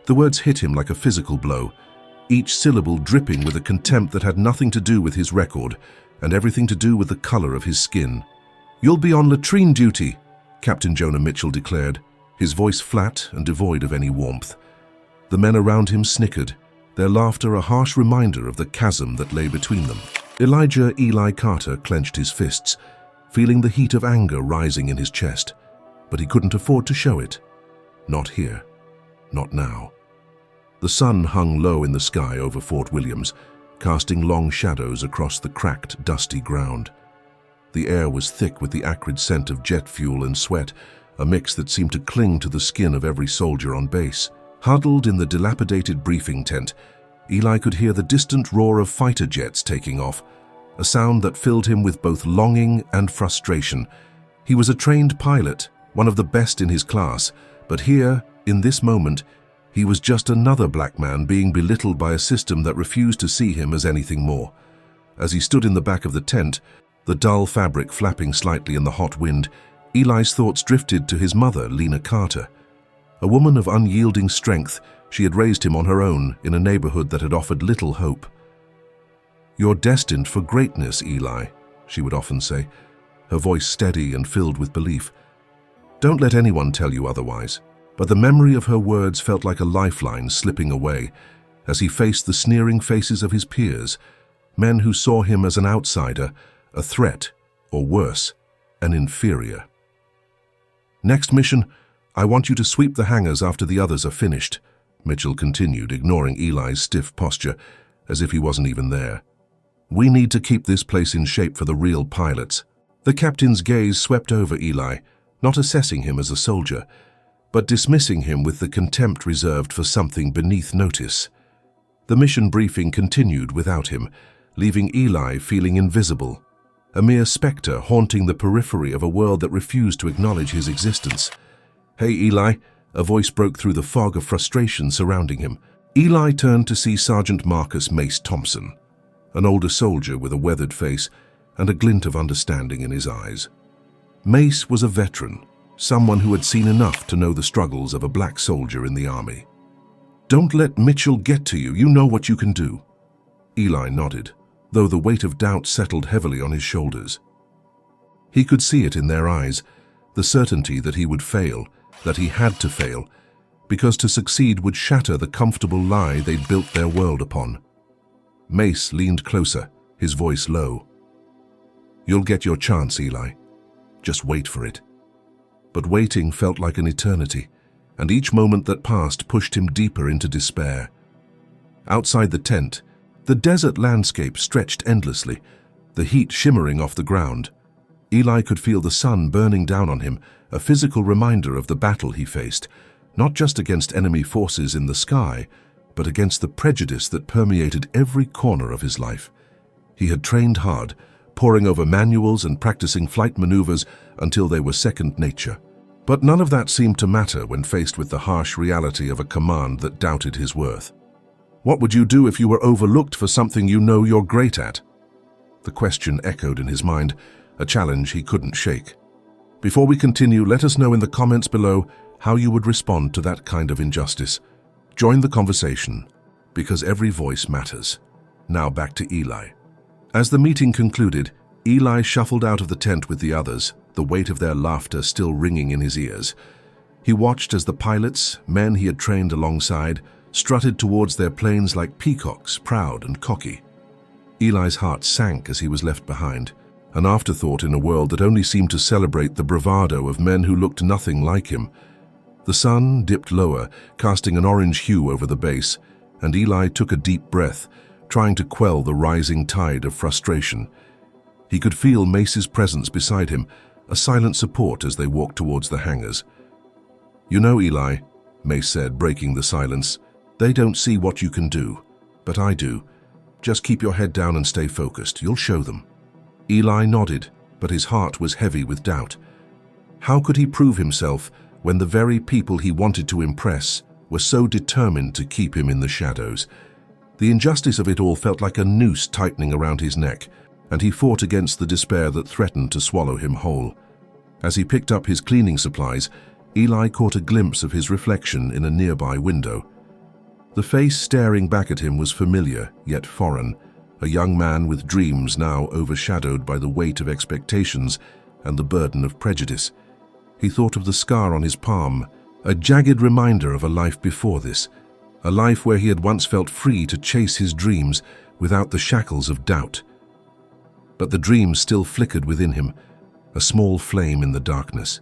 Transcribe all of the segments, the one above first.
The words hit him like a physical blow, each syllable dripping with a contempt that had nothing to do with his record and everything to do with the color of his skin. "You'll be on latrine duty," Captain Jonah Mitchell declared, his voice flat and devoid of any warmth. The men around him snickered, their laughter a harsh reminder of the chasm that lay between them. Elijah Eli Carter clenched his fists, feeling the heat of anger rising in his chest, but he couldn't afford to show it. Not here. Not now. The sun hung low in the sky over Fort Williams, casting long shadows across the cracked, dusty ground. The air was thick with the acrid scent of jet fuel and sweat, a mix that seemed to cling to the skin of every soldier on base. Huddled in the dilapidated briefing tent, Eli could hear the distant roar of fighter jets taking off, a sound that filled him with both longing and frustration. He was a trained pilot, one of the best in his class, but here, in this moment, he was just another black man being belittled by a system that refused to see him as anything more. As he stood in the back of the tent, the dull fabric flapping slightly in the hot wind, Eli's thoughts drifted to his mother, Lena Carter. A woman of unyielding strength, she had raised him on her own in a neighborhood that had offered little hope. "You're destined for greatness, Eli," she would often say, her voice steady and filled with belief. "Don't let anyone tell you otherwise." But the memory of her words felt like a lifeline slipping away as he faced the sneering faces of his peers, men who saw him as an outsider, a threat, or worse, an inferior. "Next mission, I want you to sweep the hangars after the others are finished," Mitchell continued, ignoring Eli's stiff posture as if he wasn't even there. "We need to keep this place in shape for the real pilots." The captain's gaze swept over Eli, not assessing him as a soldier, but dismissing him with the contempt reserved for something beneath notice. The mission briefing continued without him, leaving Eli feeling invisible, a mere specter haunting the periphery of a world that refused to acknowledge his existence. "Hey, Eli," a voice broke through the fog of frustration surrounding him. Eli turned to see Sergeant Marcus Mace Thompson, an older soldier with a weathered face and a glint of understanding in his eyes. Mace was a veteran, someone who had seen enough to know the struggles of a black soldier in the army. "Don't let Mitchell get to you. You know what you can do." Eli nodded, though the weight of doubt settled heavily on his shoulders. He could see it in their eyes, the certainty that he would fail, that he had to fail, because to succeed would shatter the comfortable lie they'd built their world upon. Mace leaned closer, his voice low. "You'll get your chance, Eli. Just wait for it." But waiting felt like an eternity, and each moment that passed pushed him deeper into despair. Outside the tent, the desert landscape stretched endlessly, the heat shimmering off the ground. Eli could feel the sun burning down on him, a physical reminder of the battle he faced, not just against enemy forces in the sky, but against the prejudice that permeated every corner of his life. He had trained hard, poring over manuals and practicing flight maneuvers until they were second nature. But none of that seemed to matter when faced with the harsh reality of a command that doubted his worth. "What would you do if you were overlooked for something you know you're great at?" The question echoed in his mind, a challenge he couldn't shake. Before we continue, let us know in the comments below how you would respond to that kind of injustice. Join the conversation, because every voice matters. Now back to Eli. As the meeting concluded, Eli shuffled out of the tent with the others, the weight of their laughter still ringing in his ears. He watched as the pilots, men he had trained alongside, strutted towards their planes like peacocks, proud and cocky. Eli's heart sank as he was left behind, an afterthought in a world that only seemed to celebrate the bravado of men who looked nothing like him. The sun dipped lower, casting an orange hue over the base, and Eli took a deep breath, trying to quell the rising tide of frustration. He could feel Mace's presence beside him, a silent support as they walked towards the hangars. "You know, Eli," Mace said, breaking the silence, "they don't see what you can do, but I do. Just keep your head down and stay focused. You'll show them." Eli nodded, but his heart was heavy with doubt. How could he prove himself when the very people he wanted to impress were so determined to keep him in the shadows? The injustice of it all felt like a noose tightening around his neck, and he fought against the despair that threatened to swallow him whole. As he picked up his cleaning supplies, Eli caught a glimpse of his reflection in a nearby window. The face staring back at him was familiar, yet foreign, a young man with dreams now overshadowed by the weight of expectations and the burden of prejudice. He thought of the scar on his palm, a jagged reminder of a life before this, a life where he had once felt free to chase his dreams without the shackles of doubt. But the dream still flickered within him, a small flame in the darkness.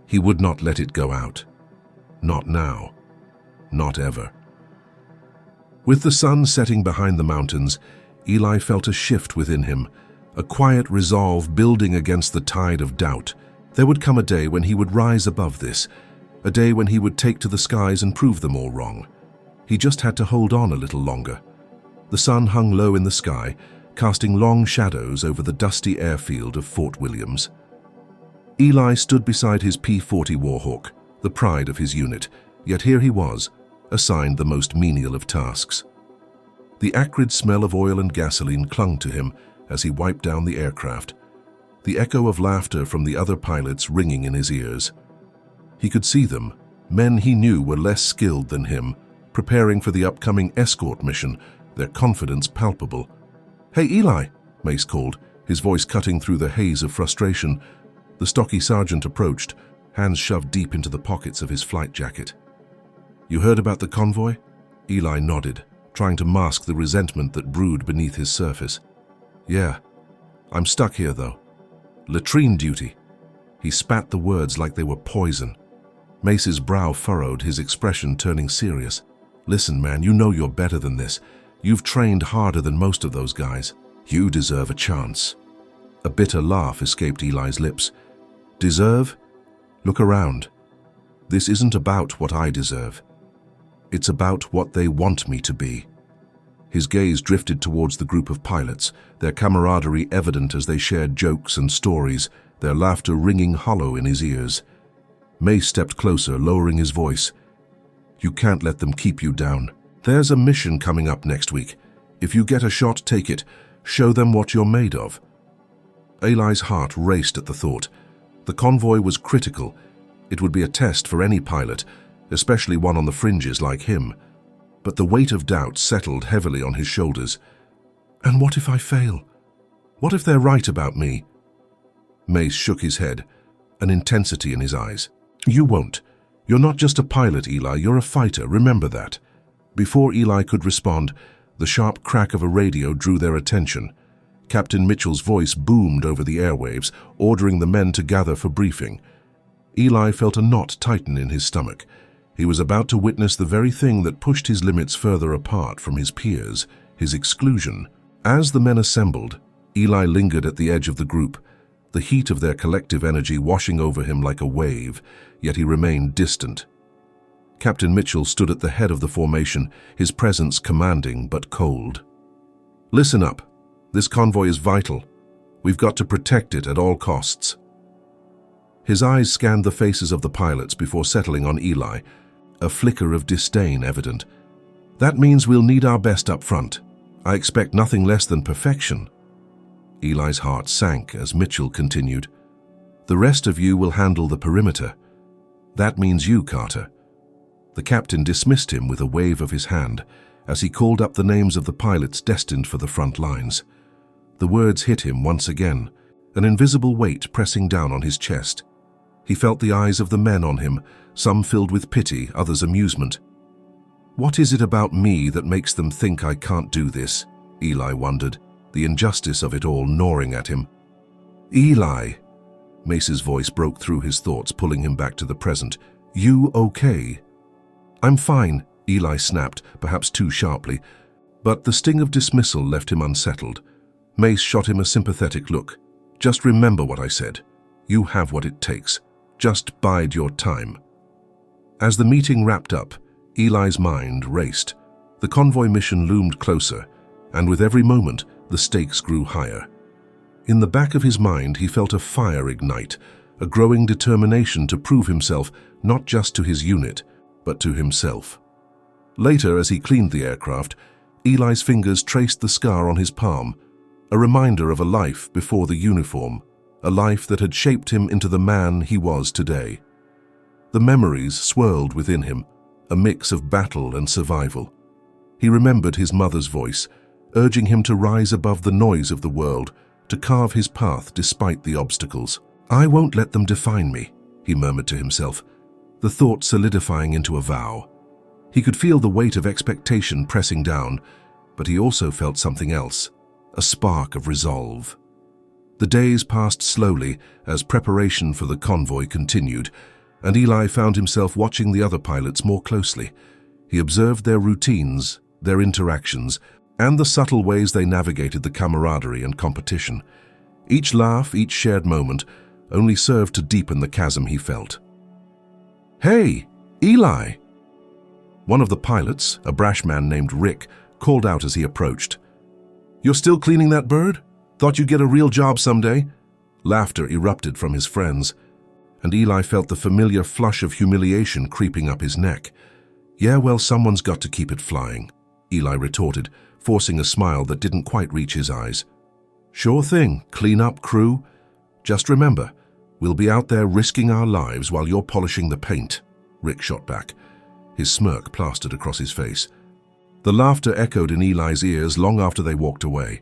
He would not let it go out. Not now. Not ever. With the sun setting behind the mountains, Eli felt a shift within him, a quiet resolve building against the tide of doubt. There would come a day when he would rise above this, a day when he would take to the skies and prove them all wrong. He just had to hold on a little longer. The sun hung low in the sky, casting long shadows over the dusty airfield of Fort Williams. Eli stood beside his P-40 Warhawk, the pride of his unit, yet here he was, assigned the most menial of tasks. The acrid smell of oil and gasoline clung to him as he wiped down the aircraft, the echo of laughter from the other pilots ringing in his ears. He could see them, men he knew were less skilled than him, preparing for the upcoming Escort mission, their confidence palpable. "Hey, Eli," Mace called, his voice cutting through the haze of frustration. The stocky sergeant approached, hands shoved deep into the pockets of his flight jacket. "You heard about the convoy?" Eli nodded, trying to mask the resentment that brewed beneath his surface. "Yeah. I'm stuck here, though. Latrine duty." He spat the words like they were poison. Mace's brow furrowed, his expression turning serious. "Listen, man, you know you're better than this. You've trained harder than most of those guys. You deserve a chance." A bitter laugh escaped Eli's lips. "Deserve? Look around. This isn't about what I deserve. It's about what they want me to be." His gaze drifted towards the group of pilots, their camaraderie evident as they shared jokes and stories, their laughter ringing hollow in his ears. Mace stepped closer, lowering his voice. "You can't let them keep you down. There's a mission coming up next week. If you get a shot, take it. Show them what you're made of." Eli's heart raced at the thought. The convoy was critical. It would be a test for any pilot, especially one on the fringes like him. But the weight of doubt settled heavily on his shoulders. "And what if I fail? What if they're right about me?" Mace shook his head, an intensity in his eyes. "You won't. You're not just a pilot, Eli. You're a fighter. Remember that." Before Eli could respond, the sharp crack of a radio drew their attention. Captain Mitchell's voice boomed over the airwaves, ordering the men to gather for briefing. Eli felt a knot tighten in his stomach. He was about to witness the very thing that pushed his limits further apart from his peers, his exclusion. As the men assembled, Eli lingered at the edge of the group, the heat of their collective energy washing over him like a wave, yet he remained distant. Captain Mitchell stood at the head of the formation, his presence commanding but cold. "Listen up. This convoy is vital. We've got to protect it at all costs." His eyes scanned the faces of the pilots before settling on Eli, a flicker of disdain evident. "That means we'll need our best up front. I expect nothing less than perfection." Eli's heart sank as Mitchell continued. "The rest of you will handle the perimeter. That means you, Carter." The captain dismissed him with a wave of his hand as he called up the names of the pilots destined for the front lines. The words hit him once again, an invisible weight pressing down on his chest. He felt the eyes of the men on him, some filled with pity, others amusement. "What is it about me that makes them think I can't do this?" Eli wondered, the injustice of it all gnawing at him. "Eli!" Mace's voice broke through his thoughts, pulling him back to the present. "You okay?" "I'm fine," Eli snapped, perhaps too sharply, but the sting of dismissal left him unsettled. Mace shot him a sympathetic look. "Just remember what I said. You have what it takes. Just bide your time." As the meeting wrapped up, Eli's mind raced. The convoy mission loomed closer, and with every moment, the stakes grew higher. In the back of his mind, he felt a fire ignite, a growing determination to prove himself not just to his unit, but to himself. Later, as he cleaned the aircraft, Eli's fingers traced the scar on his palm, a reminder of a life before the uniform, a life that had shaped him into the man he was today. The memories swirled within him, a mix of battle and survival. He remembered his mother's voice, urging him to rise above the noise of the world, to carve his path despite the obstacles. "I won't let them define me," he murmured to himself, the thought solidifying into a vow. He could feel the weight of expectation pressing down, but he also felt something else, a spark of resolve. The days passed slowly as preparation for the convoy continued, and Eli found himself watching the other pilots more closely. He observed their routines, their interactions, and the subtle ways they navigated the camaraderie and competition. Each laugh, each shared moment, only served to deepen the chasm he felt. "Hey, Eli!" One of the pilots, a brash man named Rick, called out as he approached. "You're still cleaning that bird? Thought you'd get a real job someday?" Laughter erupted from his friends, and Eli felt the familiar flush of humiliation creeping up his neck. "Yeah, well, someone's got to keep it flying," Eli retorted, forcing a smile that didn't quite reach his eyes. "Sure thing, clean up, crew. Just remember, we'll be out there risking our lives while you're polishing the paint," Rick shot back, his smirk plastered across his face. The laughter echoed in Eli's ears long after they walked away.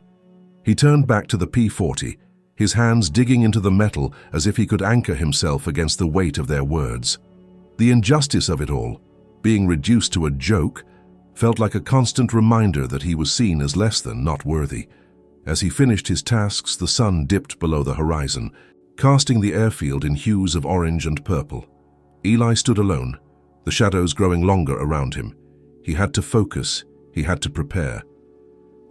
He turned back to the P-40, his hands digging into the metal as if he could anchor himself against the weight of their words. The injustice of it all, being reduced to a joke, felt like a constant reminder that he was seen as less than, not worthy. As he finished his tasks, the sun dipped below the horizon, casting the airfield in hues of orange and purple. Eli stood alone, the shadows growing longer around him. He had to focus, he had to prepare.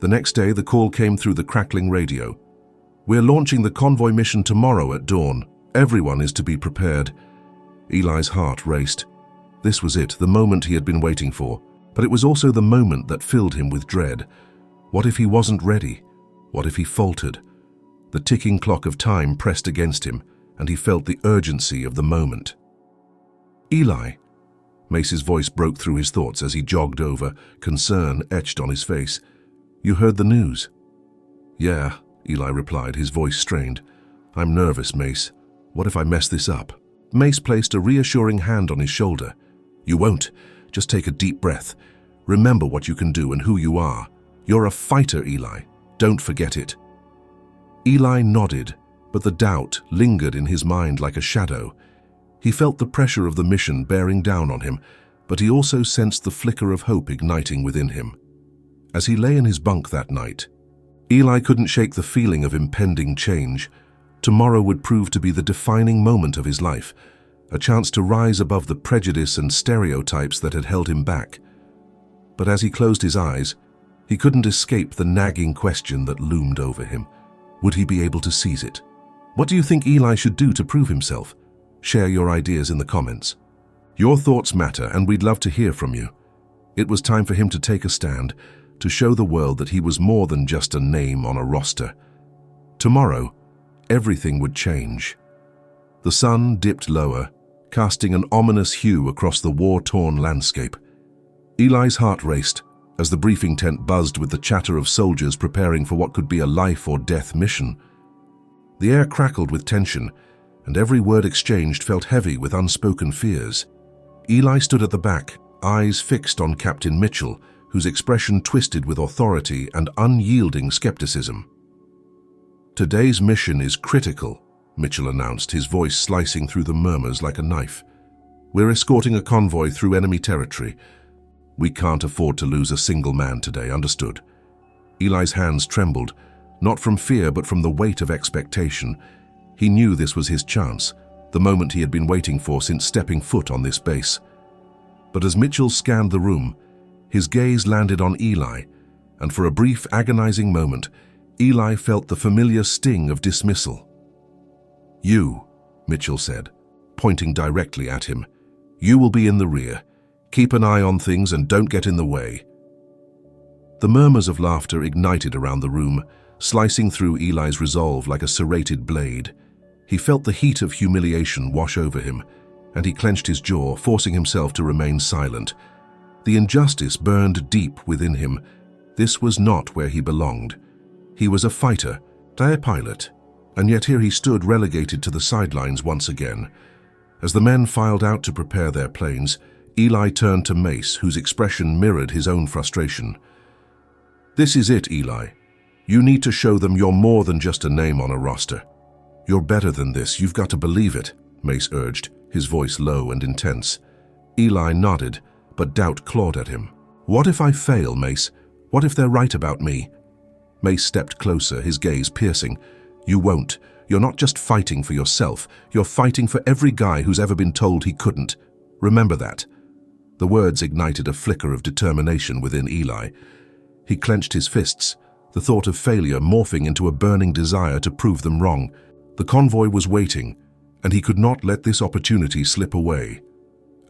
The next day, the call came through the crackling radio. "We're launching the convoy mission tomorrow at dawn. Everyone is to be prepared." Eli's heart raced. This was it, the moment he had been waiting for. But it was also the moment that filled him with dread. What if he wasn't ready? What if he faltered? The ticking clock of time pressed against him, and he felt the urgency of the moment. "Eli," Mace's voice broke through his thoughts as he jogged over, concern etched on his face. "You heard the news?" "Yeah," Eli replied, his voice strained. "I'm nervous, Mace. What if I mess this up?" Mace placed a reassuring hand on his shoulder. "You won't. Just take a deep breath. Remember what you can do and who you are. You're a fighter, Eli. Don't forget it." Eli nodded, but the doubt lingered in his mind like a shadow. He felt the pressure of the mission bearing down on him, but he also sensed the flicker of hope igniting within him. As he lay in his bunk that night, Eli couldn't shake the feeling of impending change. Tomorrow would prove to be the defining moment of his life, a chance to rise above the prejudice and stereotypes that had held him back. But as he closed his eyes, he couldn't escape the nagging question that loomed over him. Would he be able to seize it? What do you think Eli should do to prove himself? Share your ideas in the comments. Your thoughts matter, and we'd love to hear from you. It was time for him to take a stand, to show the world that he was more than just a name on a roster. Tomorrow, everything would change. The sun dipped lower, casting an ominous hue across the war-torn landscape. Eli's heart raced as the briefing tent buzzed with the chatter of soldiers preparing for what could be a life-or-death mission. The air crackled with tension, and every word exchanged felt heavy with unspoken fears. Eli stood at the back, eyes fixed on Captain Mitchell, whose expression twisted with authority and unyielding skepticism. "Today's mission is critical," Mitchell announced, his voice slicing through the murmurs like a knife. "We're escorting a convoy through enemy territory. We can't afford to lose a single man today, understood?" Eli's hands trembled, not from fear but from the weight of expectation. He knew this was his chance, the moment he had been waiting for since stepping foot on this base. But as Mitchell scanned the room, his gaze landed on Eli, and for a brief, agonizing moment, Eli felt the familiar sting of dismissal. "You," Mitchell said, pointing directly at him. "You will be in the rear. Keep an eye on things and don't get in the way." The murmurs of laughter ignited around the room, slicing through Eli's resolve like a serrated blade. He felt the heat of humiliation wash over him, and he clenched his jaw, forcing himself to remain silent. The injustice burned deep within him. This was not where he belonged. He was a fighter, a pilot, and yet here he stood relegated to the sidelines once again. As the men filed out to prepare their planes, Eli turned to Mace, whose expression mirrored his own frustration. "This is it, Eli. You need to show them you're more than just a name on a roster. You're better than this, you've got to believe it," Mace urged, his voice low and intense. Eli nodded, but doubt clawed at him. "What if I fail, Mace? What if they're right about me?" Mace stepped closer, his gaze piercing. "You won't. You're not just fighting for yourself. You're fighting for every guy who's ever been told he couldn't. Remember that." The words ignited a flicker of determination within Eli. He clenched his fists, the thought of failure morphing into a burning desire to prove them wrong. The convoy was waiting, and he could not let this opportunity slip away.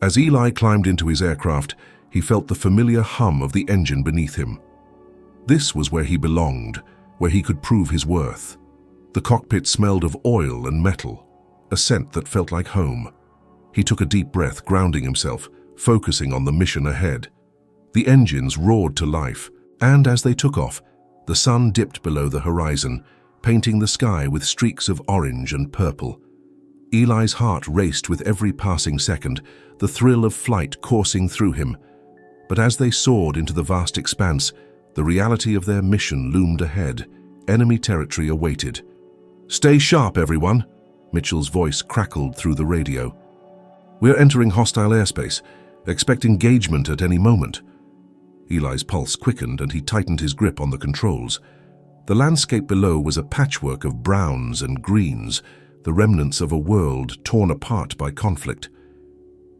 As Eli climbed into his aircraft, he felt the familiar hum of the engine beneath him. This was where he belonged, where he could prove his worth. The cockpit smelled of oil and metal, a scent that felt like home. He took a deep breath, grounding himself, focusing on the mission ahead. The engines roared to life, and as they took off, the sun dipped below the horizon, painting the sky with streaks of orange and purple. Eli's heart raced with every passing second, the thrill of flight coursing through him. But as they soared into the vast expanse, the reality of their mission loomed ahead. Enemy territory awaited. "Stay sharp, everyone," Mitchell's voice crackled through the radio. "We're entering hostile airspace. Expect engagement at any moment." Eli's pulse quickened and he tightened his grip on the controls. The landscape below was a patchwork of browns and greens, the remnants of a world torn apart by conflict.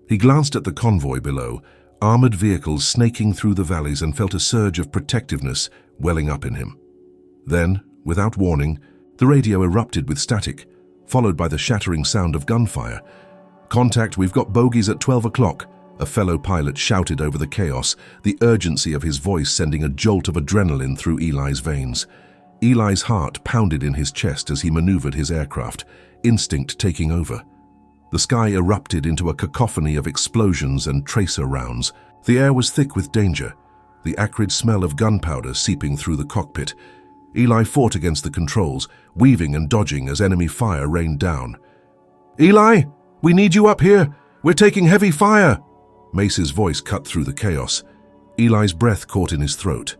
He glanced at the convoy below, armored vehicles snaking through the valleys, and felt a surge of protectiveness welling up in him. Then, without warning, the radio erupted with static, followed by the shattering sound of gunfire. "Contact, we've got bogies at 12 o'clock, a fellow pilot shouted over the chaos, the urgency of his voice sending a jolt of adrenaline through Eli's veins. Eli's heart pounded in his chest as he maneuvered his aircraft, instinct taking over. The sky erupted into a cacophony of explosions and tracer rounds. The air was thick with danger, the acrid smell of gunpowder seeping through the cockpit. Eli fought against the controls, weaving and dodging as enemy fire rained down. "Eli, we need you up here! We're taking heavy fire!" Mace's voice cut through the chaos. Eli's breath caught in his throat.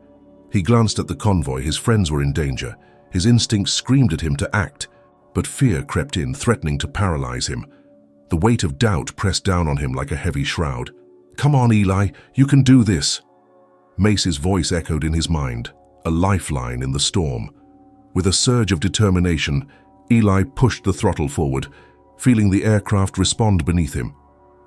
He glanced at the convoy. His friends were in danger. His instincts screamed at him to act, but fear crept in, threatening to paralyze him. The weight of doubt pressed down on him like a heavy shroud. "Come on, Eli, you can do this." Mace's voice echoed in his mind, a lifeline in the storm. With a surge of determination, Eli pushed the throttle forward, feeling the aircraft respond beneath him.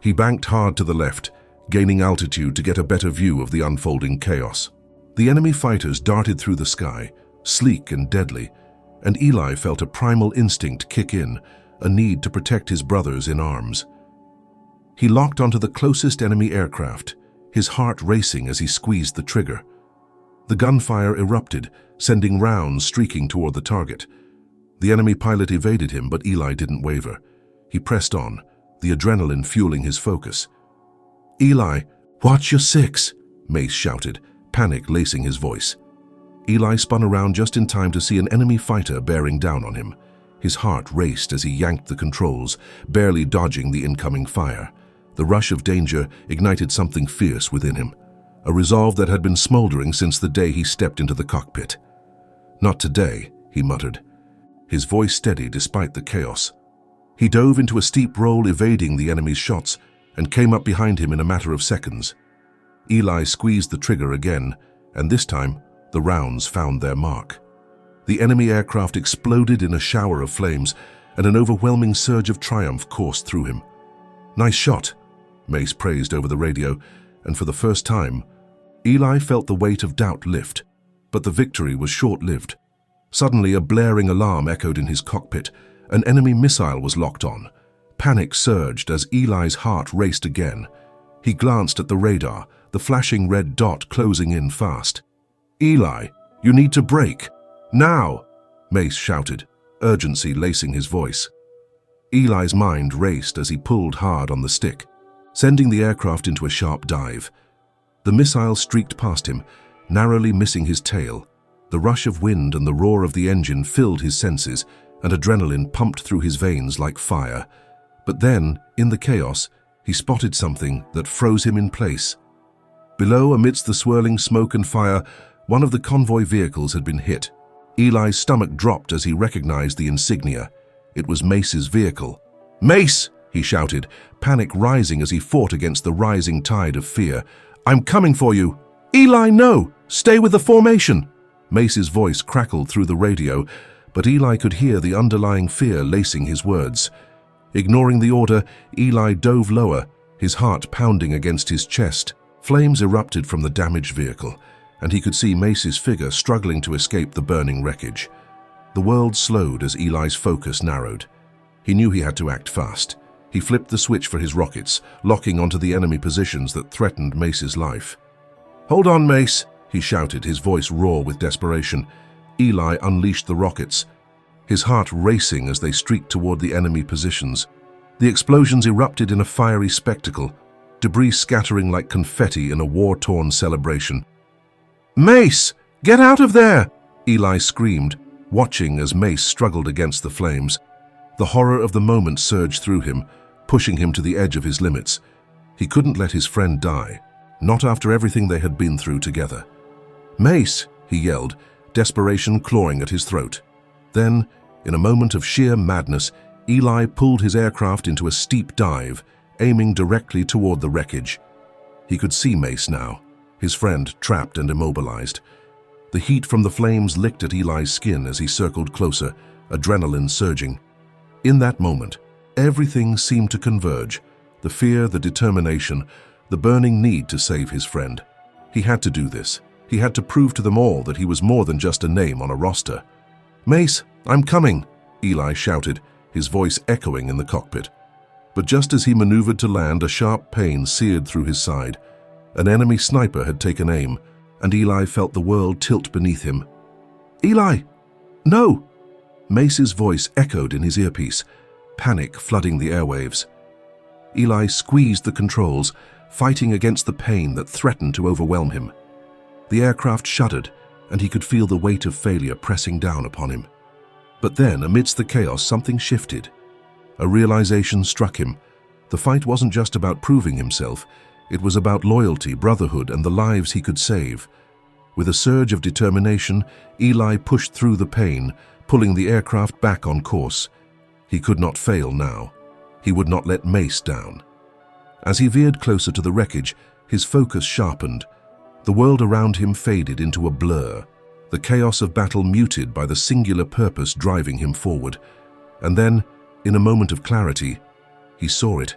He banked hard to the left, gaining altitude to get a better view of the unfolding chaos. The enemy fighters darted through the sky, sleek and deadly, and Eli felt a primal instinct kick in, a need to protect his brothers in arms. He locked onto the closest enemy aircraft, his heart racing as he squeezed the trigger. The gunfire erupted, sending rounds streaking toward the target. The enemy pilot evaded him, but Eli didn't waver. He pressed on, the adrenaline fueling his focus. "Eli, watch your six," Mace shouted, panic lacing his voice. Eli spun around just in time to see an enemy fighter bearing down on him. His heart raced as he yanked the controls, barely dodging the incoming fire. The rush of danger ignited something fierce within him, a resolve that had been smoldering since the day he stepped into the cockpit. "Not today," he muttered, his voice steady despite the chaos. He dove into a steep roll, evading the enemy's shots, and came up behind him in a matter of seconds. Eli squeezed the trigger again, and this time the rounds found their mark. The enemy aircraft exploded in a shower of flames, and an overwhelming surge of triumph coursed through him. "Nice shot," Mace praised over the radio, and for the first time, Eli felt the weight of doubt lift. But the victory was short-lived. Suddenly, a blaring alarm echoed in his cockpit. An enemy missile was locked on. Panic surged as Eli's heart raced again. He glanced at the radar, the flashing red dot closing in fast. "Eli, you need to brake. Now!" Mace shouted, urgency lacing his voice. Eli's mind raced as he pulled hard on the stick, sending the aircraft into a sharp dive. The missile streaked past him, narrowly missing his tail. The rush of wind and the roar of the engine filled his senses, and adrenaline pumped through his veins like fire. But then, in the chaos, he spotted something that froze him in place. Below, amidst the swirling smoke and fire, one of the convoy vehicles had been hit. Eli's stomach dropped as he recognized the insignia. It was Mace's vehicle. "Mace!" he shouted, panic rising as he fought against the rising tide of fear. "I'm coming for you!" "Eli, no! Stay with the formation!" Mace's voice crackled through the radio, but Eli could hear the underlying fear lacing his words. Ignoring the order, Eli dove lower, his heart pounding against his chest. Flames erupted from the damaged vehicle, and he could see Mace's figure struggling to escape the burning wreckage. The world slowed as Eli's focus narrowed. He knew he had to act fast. He flipped the switch for his rockets, locking onto the enemy positions that threatened Mace's life. "Hold on, Mace!" he shouted, his voice raw with desperation. Eli unleashed the rockets, his heart racing as they streaked toward the enemy positions. The explosions erupted in a fiery spectacle, debris scattering like confetti in a war-torn celebration. "Mace! Get out of there!" Eli screamed, watching as Mace struggled against the flames. The horror of the moment surged through him, pushing him to the edge of his limits. He couldn't let his friend die, not after everything they had been through together. "Mace!" he yelled, desperation clawing at his throat. Then, in a moment of sheer madness, Eli pulled his aircraft into a steep dive, aiming directly toward the wreckage. He could see Mace now, his friend trapped and immobilized. The heat from the flames licked at Eli's skin as he circled closer, adrenaline surging. In that moment, everything seemed to converge: the fear, the determination, the burning need to save his friend. He had to do this. He had to prove to them all that he was more than just a name on a roster. "Mace, I'm coming!" Eli shouted, his voice echoing in the cockpit. But just as he maneuvered to land, a sharp pain seared through his side. An enemy sniper had taken aim, and Eli felt the world tilt beneath him. "Eli! No!" Mace's voice echoed in his earpiece, panic flooding the airwaves. Eli squeezed the controls, fighting against the pain that threatened to overwhelm him. The aircraft shuddered, and he could feel the weight of failure pressing down upon him. But then, amidst the chaos, something shifted. A realization struck him. The fight wasn't just about proving himself. It was about loyalty, brotherhood, and the lives he could save. With a surge of determination, Eli pushed through the pain, pulling the aircraft back on course. He could not fail now. He would not let Mace down. As he veered closer to the wreckage, his focus sharpened. The world around him faded into a blur, the chaos of battle muted by the singular purpose driving him forward. And then, in a moment of clarity, he saw it.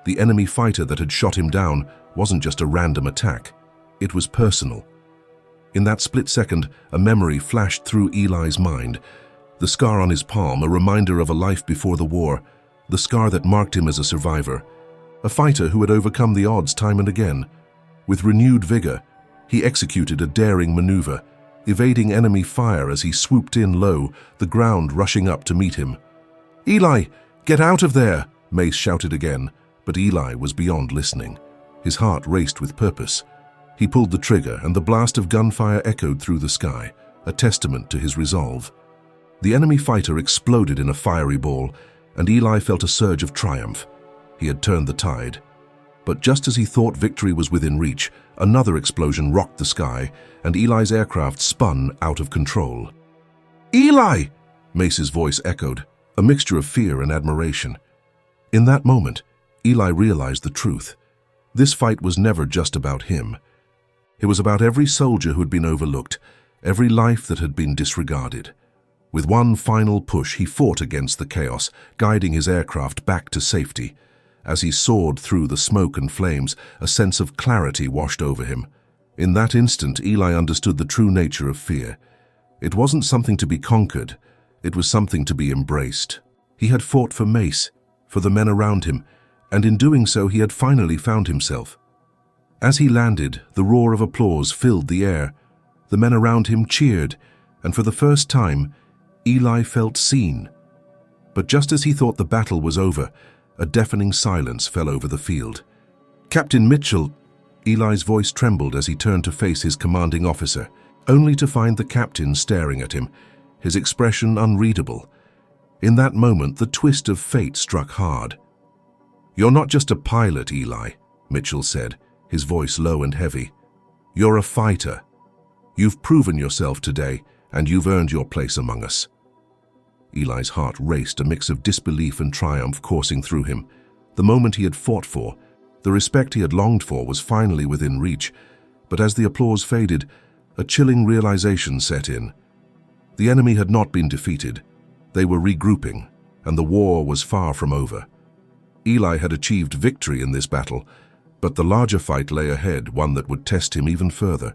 The enemy fighter that had shot him down wasn't just a random attack. It was personal. In that split second, a memory flashed through Eli's mind. The scar on his palm, a reminder of a life before the war, the scar that marked him as a survivor. A fighter who had overcome the odds time and again. With renewed vigor, he executed a daring maneuver, evading enemy fire as he swooped in low, the ground rushing up to meet him. "Eli, get out of there!" Mace shouted again, but Eli was beyond listening. His heart raced with purpose. He pulled the trigger, and the blast of gunfire echoed through the sky, a testament to his resolve. The enemy fighter exploded in a fiery ball, and Eli felt a surge of triumph. He had turned the tide. But just as he thought victory was within reach, another explosion rocked the sky, and Eli's aircraft spun out of control. "Eli!" Mace's voice echoed, a mixture of fear and admiration. In that moment, Eli realized the truth. This fight was never just about him. It was about every soldier who had been overlooked, every life that had been disregarded. With one final push, he fought against the chaos, guiding his aircraft back to safety. As he soared through the smoke and flames, a sense of clarity washed over him. In that instant, Eli understood the true nature of fear. It wasn't something to be conquered. It was something to be embraced. He had fought for Mace, for the men around him, and in doing so he had finally found himself. As he landed, the roar of applause filled the air. The men around him cheered, and for the first time, Eli felt seen. But just as he thought the battle was over, a deafening silence fell over the field. "Captain Mitchell," Eli's voice trembled as he turned to face his commanding officer, only to find the captain staring at him, his expression unreadable. In that moment, the twist of fate struck hard. "You're not just a pilot, Eli," Mitchell said, his voice low and heavy. "You're a fighter. You've proven yourself today, and you've earned your place among us." Eli's heart raced, a mix of disbelief and triumph coursing through him. The moment he had fought for, the respect he had longed for, was finally within reach. But as the applause faded, a chilling realization set in. The enemy had not been defeated. They were regrouping, and the war was far from over. Eli had achieved victory in this battle, but the larger fight lay ahead, one that would test him even further.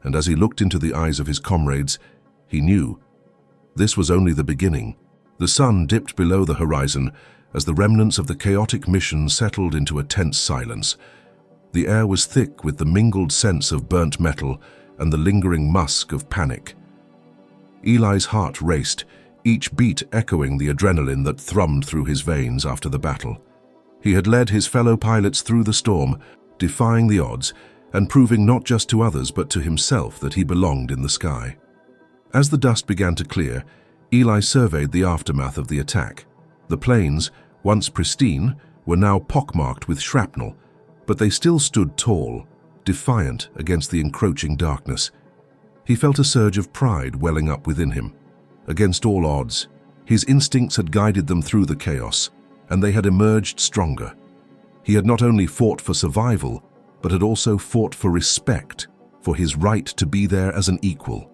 And as he looked into the eyes of his comrades, he knew this was only the beginning. The sun dipped below the horizon as the remnants of the chaotic mission settled into a tense silence. The air was thick with the mingled sense of burnt metal and the lingering musk of panic. Eli's heart raced, each beat echoing the adrenaline that thrummed through his veins after the battle. He had led his fellow pilots through the storm, defying the odds and proving not just to others but to himself that he belonged in the sky. As the dust began to clear, Eli surveyed the aftermath of the attack. The planes, once pristine, were now pockmarked with shrapnel, but they still stood tall, defiant against the encroaching darkness. He felt a surge of pride welling up within him. Against all odds, his instincts had guided them through the chaos, and they had emerged stronger. He had not only fought for survival, but had also fought for respect, for his right to be there as an equal.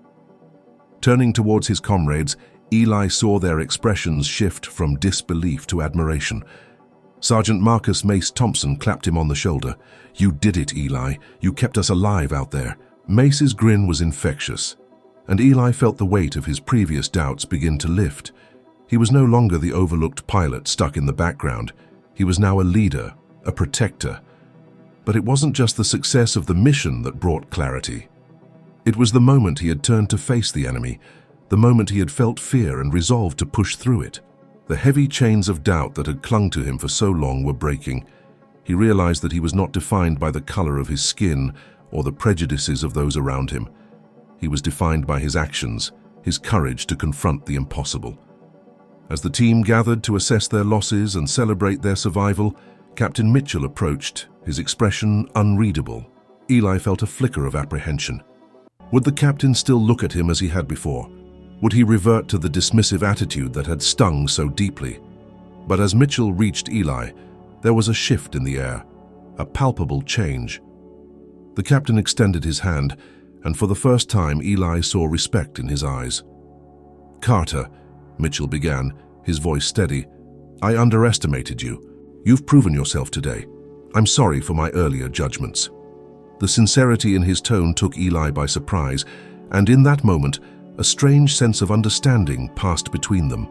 Turning towards his comrades, Eli saw their expressions shift from disbelief to admiration. Sergeant Marcus Mace Thompson clapped him on the shoulder. "You did it, Eli. You kept us alive out there." Mace's grin was infectious, and Eli felt the weight of his previous doubts begin to lift. He was no longer the overlooked pilot stuck in the background. He was now a leader, a protector. But it wasn't just the success of the mission that brought clarity. It was the moment he had turned to face the enemy, the moment he had felt fear and resolved to push through it. The heavy chains of doubt that had clung to him for so long were breaking. He realized that he was not defined by the color of his skin or the prejudices of those around him. He was defined by his actions, his courage to confront the impossible. As the team gathered to assess their losses and celebrate their survival, Captain Mitchell approached, his expression unreadable. Eli felt a flicker of apprehension. Would the captain still look at him as he had before? Would he revert to the dismissive attitude that had stung so deeply? But as Mitchell reached Eli, there was a shift in the air, a palpable change. The captain extended his hand, and for the first time Eli saw respect in his eyes. "Carter," Mitchell began, his voice steady, "I underestimated you. You've proven yourself today. I'm sorry for my earlier judgments." The sincerity in his tone took Eli by surprise, and in that moment, a strange sense of understanding passed between them.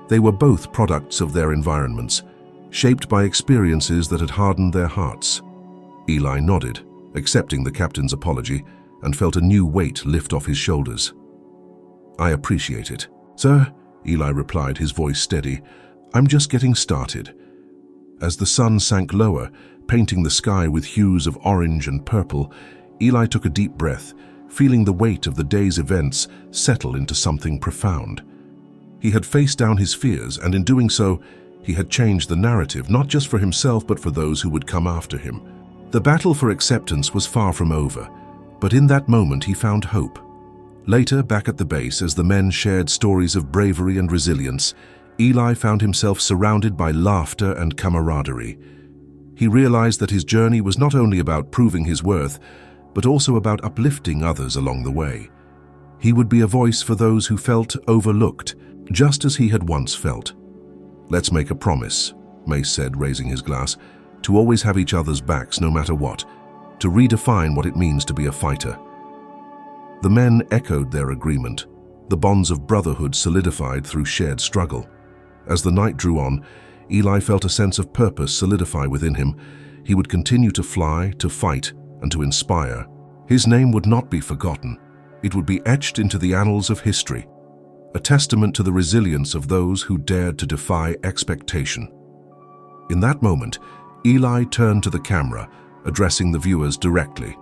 They were both products of their environments, shaped by experiences that had hardened their hearts. Eli nodded, accepting the captain's apology, and felt a new weight lift off his shoulders. "I appreciate it." "Sir," Eli replied, his voice steady, "I'm just getting started." As the sun sank lower, painting the sky with hues of orange and purple, Eli took a deep breath, feeling the weight of the day's events settle into something profound. He had faced down his fears, and in doing so, he had changed the narrative, not just for himself but for those who would come after him. The battle for acceptance was far from over, but in that moment he found hope. Later, back at the base, as the men shared stories of bravery and resilience, Eli found himself surrounded by laughter and camaraderie. He realized that his journey was not only about proving his worth, but also about uplifting others along the way. He would be a voice for those who felt overlooked, just as he had once felt. "Let's make a promise," Mace said, raising his glass, "to always have each other's backs no matter what, to redefine what it means to be a fighter." The men echoed their agreement. The bonds of brotherhood solidified through shared struggle. As the night drew on, Eli felt a sense of purpose solidify within him. He would continue to fly, to fight, and to inspire. His name would not be forgotten. It would be etched into the annals of history, a testament to the resilience of those who dared to defy expectation. In that moment, Eli turned to the camera, addressing the viewers directly.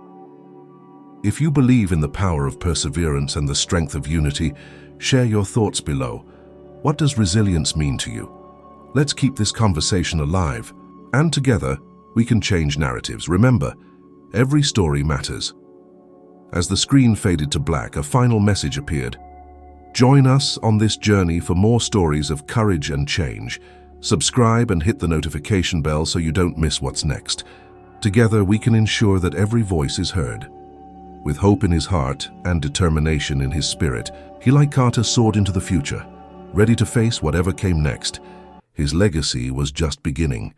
If you believe in the power of perseverance and the strength of unity, share your thoughts below. What does resilience mean to you? Let's keep this conversation alive. And together, we can change narratives. Remember, every story matters. As the screen faded to black, a final message appeared. Join us on this journey for more stories of courage and change. Subscribe and hit the notification bell so you don't miss what's next. Together, we can ensure that every voice is heard. With hope in his heart and determination in his spirit, he, like Carter, soared into the future, ready to face whatever came next. His legacy was just beginning.